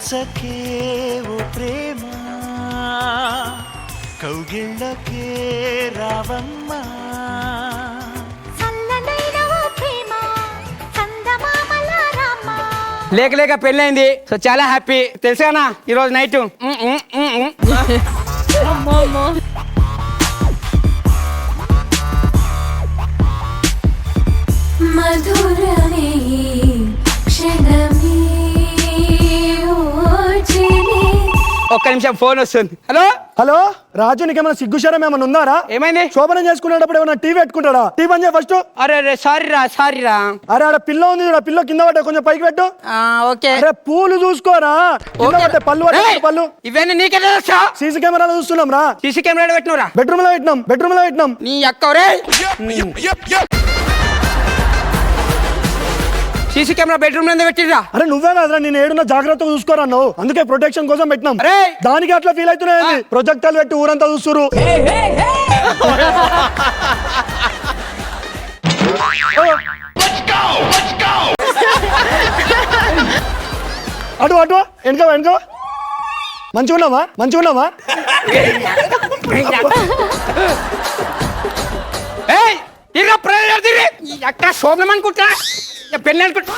పెంచకే ఓ ప్రేమ కౌగిళ్ళకే రావమ్మా లేక లేక పెళ్ళైంది సో చాలా హ్యాపీ తెలుసానా ఈరోజు నైట్ మధురమే క్షణమే ఓచిని. ఒక్క నిమిషం ఫోన్ వస్తుంది. హలో హలో రాజు, నీకేమైనా సిగ్గుశరం ఏమైనా ఉందారా? ఏమైంది? శోభనం చేసుకునేటప్పుడు ఏమైనా టీవీ పెట్టుకుంటాడా? టీవీ పని చేయ ఫస్ట్. అరే అరే సారీ రా అరే ఆడ పిల్ల ఉంది చూడ, పిల్ల కింద పట్టే, కొంచెం పైకి పెట్టు. ఓకే అరే పూలు చూసుకోరా, కింద పట్టే పళ్ళు పట్టే పళ్ళు. ఇవన్నీ నీకే తెలుసా? సీసీ కెమెరాలో చూస్తున్నాం రా. CC camera పెట్టినరా? బెడ్రూమ్ లో పెట్టినాం. నీ అక్క రే సీసీ కెమెరా బెడ్రూమ్ లో పెట్టిరా? అరే నువ్వే కదరా నేను ఏడున్నా జాగ్రత్తగా చూసుకోరా అన్నావు, అందుకే ప్రొటెక్షన్ కోసం పెట్టినాం. అరే దానికి అట్లా ఫీల్ అవుతున్నాయి. ప్రొజెక్టర్లు పెట్టి ఊరంతా చూస్తురు. అటు వెనక మంచిగున్నావా? అక్క శోభనం అనుకుంటా పెళ్ళి అనుకుంటా